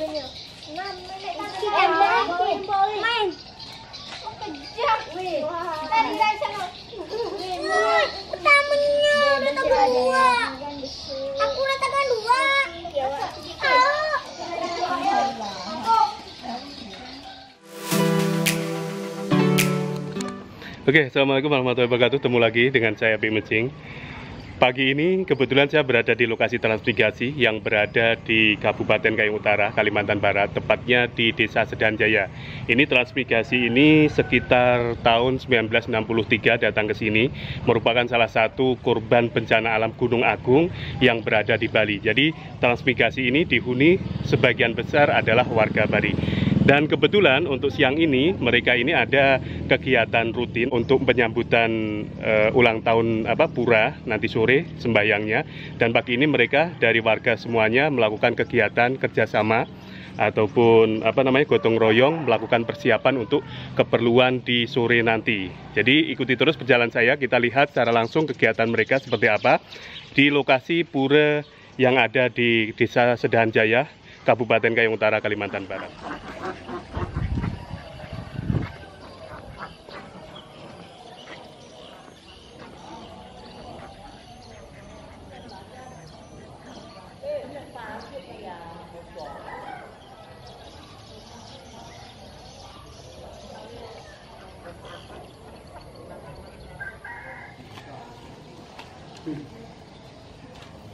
Main. Kejam. Tadi guys sana. Utamanya udah tanggal 2. Aku udah tanggal 2. Oke, assalamualaikum warahmatullahi wabarakatuh. Ketemu lagi dengan saya Bik Mejing. Pagi ini kebetulan saya berada di lokasi transmigrasi yang berada di Kabupaten Kayong Utara, Kalimantan Barat, tepatnya di Desa Sedahan Jaya. Ini transmigrasi ini sekitar tahun 1963 datang ke sini, merupakan salah satu korban bencana alam Gunung Agung yang berada di Bali. Jadi transmigrasi ini dihuni sebagian besar adalah warga Bali. Dan kebetulan untuk siang ini mereka ini ada kegiatan rutin untuk penyambutan ulang tahun pura nanti sore sembayangnya. Dan pagi ini mereka dari warga semuanya melakukan kegiatan kerjasama ataupun gotong royong melakukan persiapan untuk keperluan di sore nanti. Jadi ikuti terus perjalanan saya, kita lihat secara langsung kegiatan mereka seperti apa di lokasi pura yang ada di Desa Sedahan Jaya, Kabupaten Kayong Utara, Kalimantan Barat.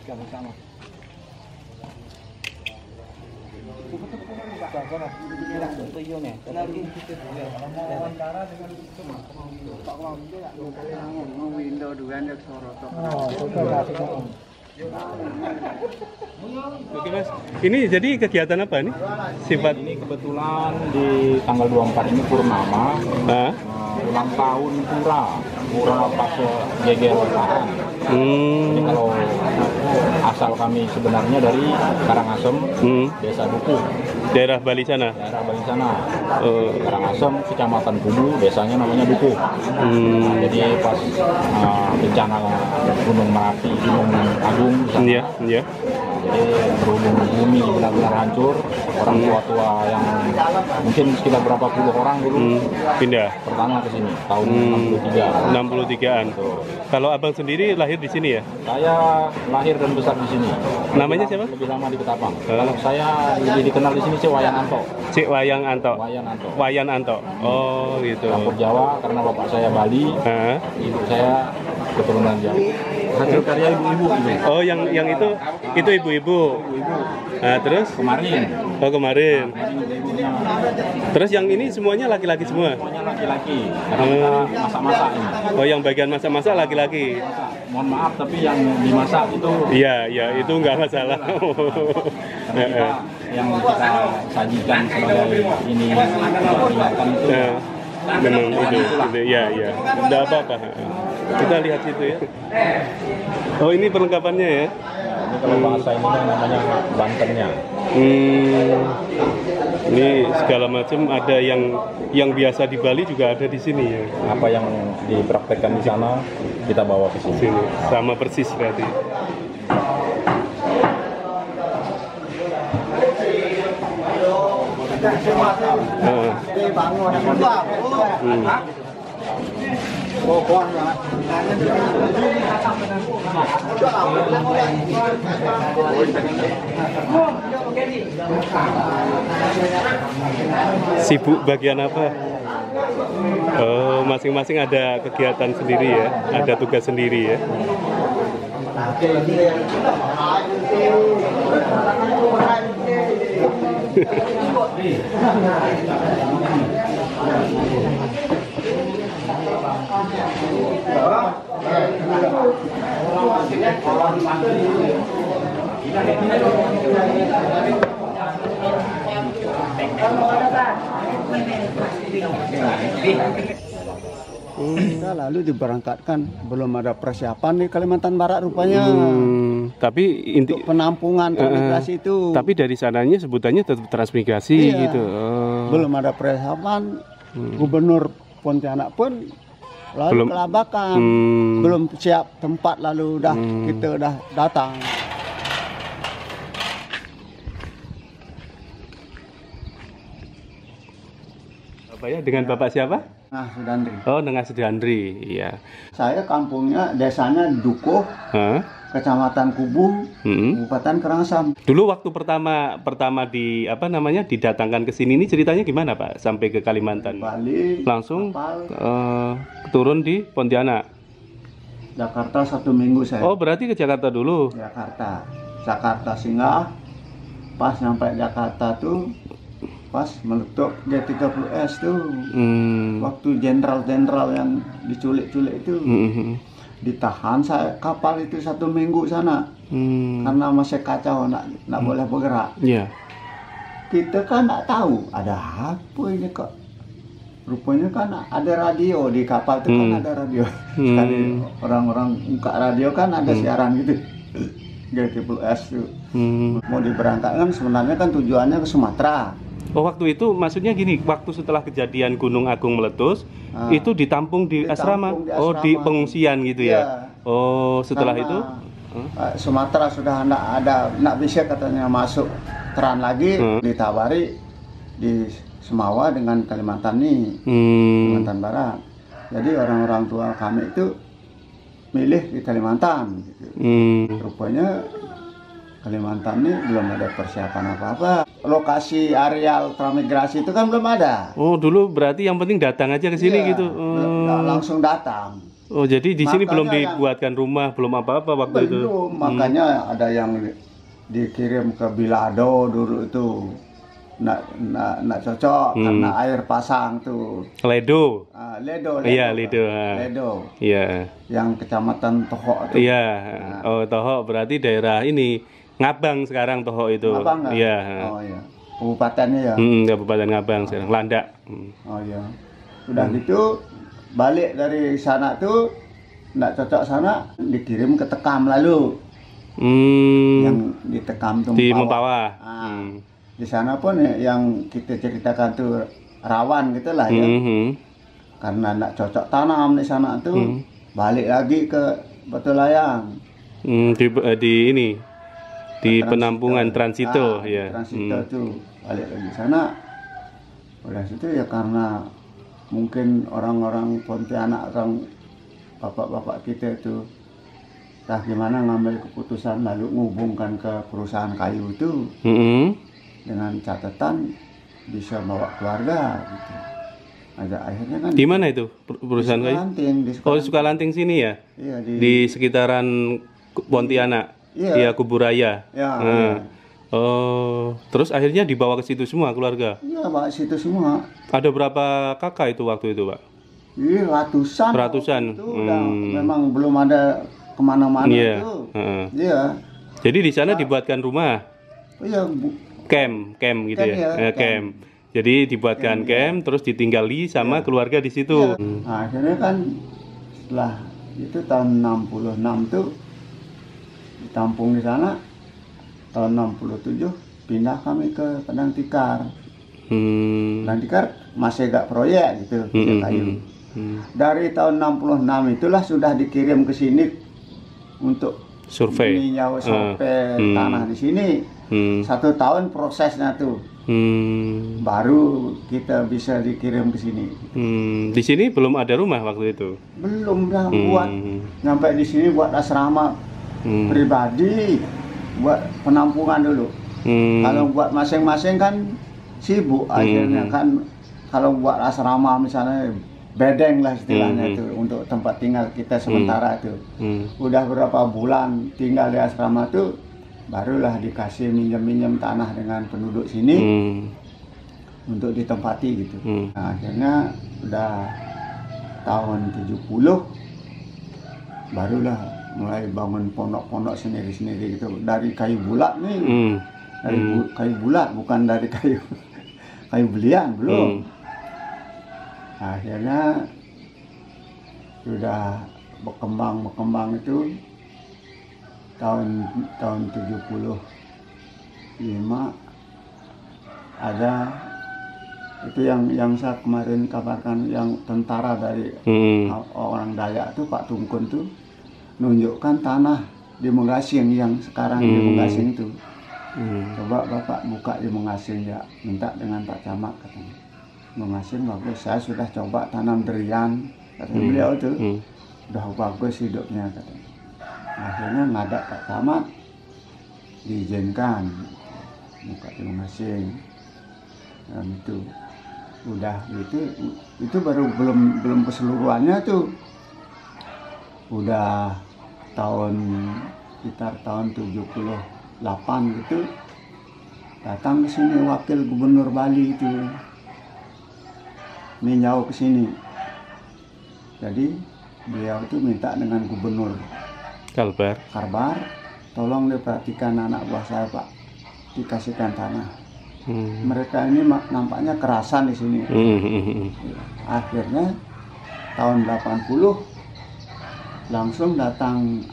Sama-sama. Oke Mas, ini jadi kegiatan apa nih? Sifat ini kebetulan di tanggal 24 ini purnama, ulang tahun pura fase Geger Tahan. Jadi kalau asal kami sebenarnya dari Karangasem, Desa Dukuh, daerah Bali sana. Karangasem, Kecamatan Kudu, desanya namanya Dukuh. Jadi pas bencana Gunung Merapi, Gunung Agung, jadi berhubung bumi benar-benar hancur, orang tua-tua yang mungkin sekitar berapa puluh orang dulu pindah pertama ke sini tahun 63-an. Kalau abang sendiri lahir di sini ya? Saya lahir dan besar di sini. Namanya siapa? Lebih lama di Ketapang. Kalau saya lebih dikenal di sini Cik Wayan Anto. Cik Wayan Anto. Wayan Anto. Oh gitu. Campur Jawa karena bapak saya Bali, ibu saya keturunan Jawa. Hasil karya ibu-ibu. Oh yang itu ibu-ibu. Nah, terus? Kemarin. Oh kemarin. Terus yang ini semuanya laki-laki semua? Semuanya laki-laki. Karena masak-masak ini. Oh yang bagian masak-masak laki-laki. Mohon maaf tapi yang dimasak itu. Iya itu nggak masalah. Yang kita sajikan sebagai ini peringatan itu. Memang itu ya. Tidak apa-apa. Kita lihat situ ya. Oh ini perlengkapannya ya. Ini kalau bahasa ini namanya bantennya. Ini segala macam ada yang biasa di Bali juga ada di sini ya. Apa yang dipraktekkan di sana kita bawa ke sini. Sama persis berarti. Sibuk bagian apa? Oh, masing-masing ada kegiatan sendiri ya, ada tugas sendiri ya. Lalu diberangkatkan, belum ada persiapan di Kalimantan Barat rupanya. Tapi inti untuk penampungan transmigrasi itu. Tapi dari sananya sebutannya tetap transmigrasi gitu. Belum ada persiapan. Gubernur Pontianak pun lalu kelabakan, belum siap tempat lalu kita udah datang. Surabaya dengan Bapak siapa? Nah, Sudandri. Oh, dengan Sudandri, iya. Saya kampungnya, desanya Dukuh, Hah? Kecamatan Kubu, Kabupaten Karangasem. Dulu waktu pertama di apa namanya didatangkan ke sini ini ceritanya gimana Pak? Sampai ke Kalimantan? Bali, Langsung kapal, turun di Pontianak. Jakarta 1 minggu saya. Oh, berarti ke Jakarta dulu. Jakarta singgah. Pas nyampe Jakarta tuh, pas meletup G30S tuh. Waktu jenderal-jenderal yang diculik-culik itu. Ditahan saya kapal itu 1 minggu sana. Karena masih kacau, nak boleh bergerak. Iya. Kita kan nggak tahu ada apa ini kok. Rupanya kan ada radio di kapal itu kan ada radio. Sekali orang-orang buka radio kan ada siaran gitu. G30S tuh. Mau diberangkatkan sebenarnya kan tujuannya ke Sumatera. Oh, waktu itu maksudnya gini, waktu setelah kejadian Gunung Agung meletus, itu ditampung di asrama. Oh, di pengungsian gitu ya. Iya. Oh, setelah Karena itu Sumatera sudah nggak bisa katanya masuk Teran lagi, ditawari di Semawa dengan Kalimantan nih, Kalimantan Barat. Jadi orang-orang tua kami itu milih di Kalimantan. Gitu. Rupanya Kalimantan ini belum ada persiapan apa-apa. Lokasi areal transmigrasi itu kan belum ada. Oh, dulu berarti yang penting datang aja ke sini gitu. Langsung datang. Oh, jadi di sini belum Makanya dibuatkan rumah, belum apa-apa waktu itu. Belum, makanya ada yang dikirim ke Bilado dulu itu. Nggak cocok karena air pasang tuh. Ledo. Ledo. Iya, Ledo. Ledo. Iya. Yang kecamatan Tohok tuh. Iya. Oh, Tohok berarti daerah ini Ngabang sekarang Tohok itu. Ngabang nggak? Iya. Oh iya. Kabupatennya ya. Kabupaten Ngabang sekarang, Landak. Oh iya. Udah gitu balik dari sana tuh nggak cocok sana dikirim ke Tekam lalu. Yang di Tekam tuh di Mempawah. Di sana pun yang kita ceritakan tuh rawan gitu lah ya. Karena nggak cocok tanam di sana tuh balik lagi ke Batu Layang. Di ini di penampungan transito ya. Transito tuh balik lagi sana. Udah situ ya karena mungkin orang-orang Pontianak, orang bapak-bapak kita itu entah gimana ngambil keputusan lalu menghubungkan ke perusahaan kayu itu dengan catatan bisa bawa keluarga gitu. Ada akhirnya kan di mana itu perusahaan kayu? Oh, di Sukalanting sini ya? Iya, di sekitaran Pontianak. Iya, Kuburaya. Ya. Oh, terus akhirnya dibawa ke situ semua keluarga? Iya, bawa ke situ semua. Ada berapa kakak itu waktu itu, Pak? Iya, ratusan. Ratusan. Itu udah memang belum ada kemana-mana itu. Iya. Jadi di sana dibuatkan rumah? Iya, camp gitu ya? Camp. Jadi dibuatkan camp, terus ditinggali sama keluarga di situ. Nah, akhirnya kan setelah itu tahun 66 tuh ditampung di sana. Tahun 67 pindah kami ke Padang Tikar. Padang Tikar masih gak proyek gitu, kayu. Dari tahun 66 itulah sudah dikirim ke sini untuk survei tanah di sini. 1 tahun prosesnya tuh. Baru kita bisa dikirim ke sini. Di sini belum ada rumah waktu itu. Belum dah buat. Sampai di sini buat asrama pribadi, buat penampungan dulu. Kalau buat masing-masing kan sibuk akhirnya kan. Kalau buat asrama misalnya bedeng lah istilahnya itu untuk tempat tinggal kita sementara itu. Udah berapa bulan tinggal di asrama tuh barulah dikasih minjem tanah dengan penduduk sini untuk ditempati gitu. Nah, akhirnya udah tahun 70 barulah mulai bangun pondok-pondok sendiri-sendiri gitu dari kayu bulat nih. Dari kayu bulat, bukan dari kayu belian, belum. Akhirnya sudah berkembang itu tahun 75 ada itu yang saya kemarin kabarkan yang tentara dari orang Dayak tuh Pak Tungkun tuh nunjukkan tanah di Mengasing yang sekarang di Mengasing itu. Coba Bapak buka di Mengasing ya, minta dengan Pak Camat katanya. mengasing bagus. Saya sudah coba tanam durian, kata beliau tuh, udah bagus hidupnya katanya. Akhirnya ngadak Pak Camat, diizinkan buka di mengasing. Dan itu udah itu baru belum keseluruhannya tuh. Udah sekitar tahun 78 gitu, datang ke sini wakil gubernur Bali itu meninjau ke sini. Jadi beliau itu minta dengan gubernur Kalbar, tolong diperhatikan anak buah saya Pak, dikasihkan tanah. Mereka ini nampaknya kerasan di sini. Akhirnya tahun 80 langsung datang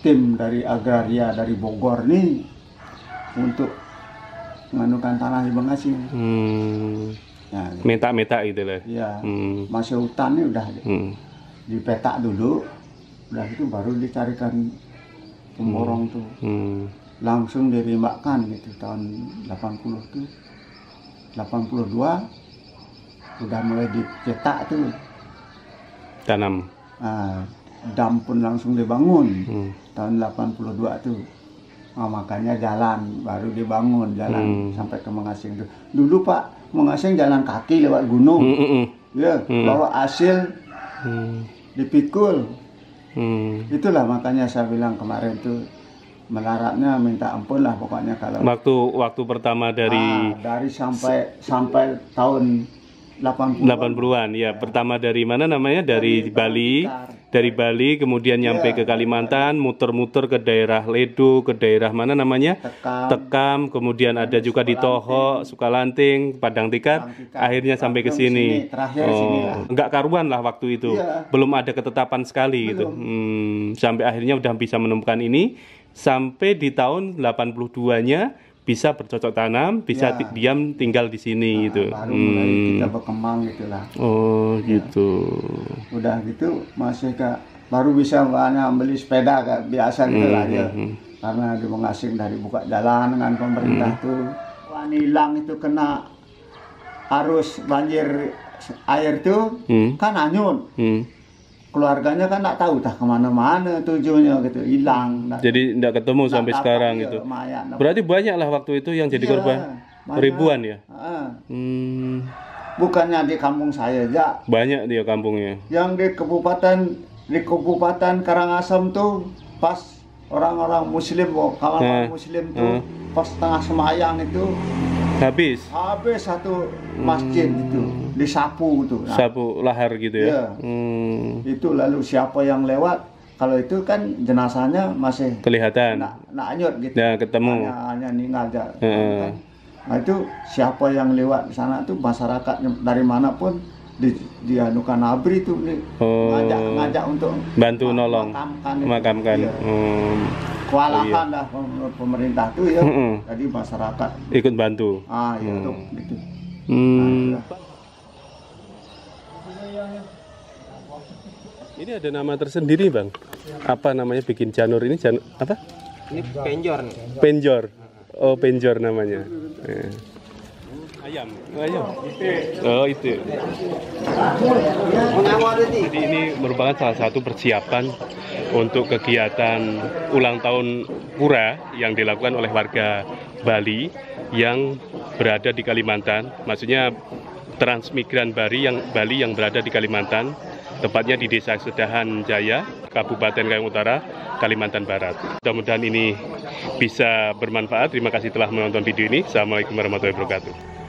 tim dari agraria dari Bogor nih untuk menganukan tanah di Bengasing. Ya, gitu. Meta gitu lah. Iya, masih hutan nih udah dipetak dulu, udah itu baru dicarikan pemborong tuh. Langsung dirimbakan gitu tahun 80 tuh. 82 udah mulai dicetak tuh. Tanam. Dam pun langsung dibangun tahun 82 tuh. Makanya jalan baru dibangun, jalan sampai ke Mengasing tuh. Dulu Pak Mengasing jalan kaki lewat gunung, ya bawa hasil dipikul. Itulah makanya saya bilang kemarin tuh melaratnya minta ampun lah pokoknya kalau waktu pertama dari sampai tahun 80-an ya. Pertama dari mana namanya? Dari Bali. Dari Bali kemudian nyampe ke Kalimantan, muter-muter ke daerah Ledo, ke daerah mana namanya? Tekam, kemudian ada juga di Toho, Sukalanting, Padang Tikar, akhirnya sampai ke sini. Enggak karuan lah waktu itu. Belum ada ketetapan sekali gitu. Sampai akhirnya udah bisa menemukan ini. Sampai di tahun 82-nya bisa bercocok tanam, bisa diam tinggal di sini gitu. Baru mulai kita berkembang gitulah. Oh gitu. Udah gitu masih baru bisa banyak beli sepeda kayak biasa gitulah ya. Karena di Mengasing dari buka jalan dengan pemerintah tuh. Hilang itu kena arus banjir air tuh kan anyun. Keluarganya kan nggak tahu kemana-mana tujuannya gitu, hilang. Jadi nggak ketemu sampai sekarang gitu. Berarti banyak lah waktu itu yang jadi korban, ribuan ya? Bukannya di kampung saya aja. Banyak dia kampungnya. Yang di Kabupaten Karangasem tuh pas orang-orang Muslim, kawan Muslim tuh pas tengah semayang itu habis satu masjid itu disapu tuh. Sapu lahar gitu ya. Itu lalu siapa yang lewat, kalau itu kan jenazahnya masih kelihatan anyut gitu. Nah, ketemu. Hanya ninggal aja. Nah itu siapa yang lewat di sana tuh masyarakat dari manapun dianukan abri itu ngajak untuk bantu nolong memakamkan. Kewalahan dah pemerintah tuh ya. Jadi masyarakat ikut bantu. Gitu. Ini ada nama tersendiri Bang. Apa namanya bikin janur ini? Apa? Ini penjor nih. Penjor. Oh, penjor namanya. Ayam. Oh, itu. Jadi ini merupakan salah satu persiapan untuk kegiatan ulang tahun pura yang dilakukan oleh warga Bali yang berada di Kalimantan. Maksudnya transmigran Bali yang berada di Kalimantan, tepatnya di Desa Sedahan Jaya, Kabupaten Kayong Utara, Kalimantan Barat. Mudah-mudahan ini bisa bermanfaat. Terima kasih telah menonton video ini. Assalamualaikum warahmatullahi wabarakatuh.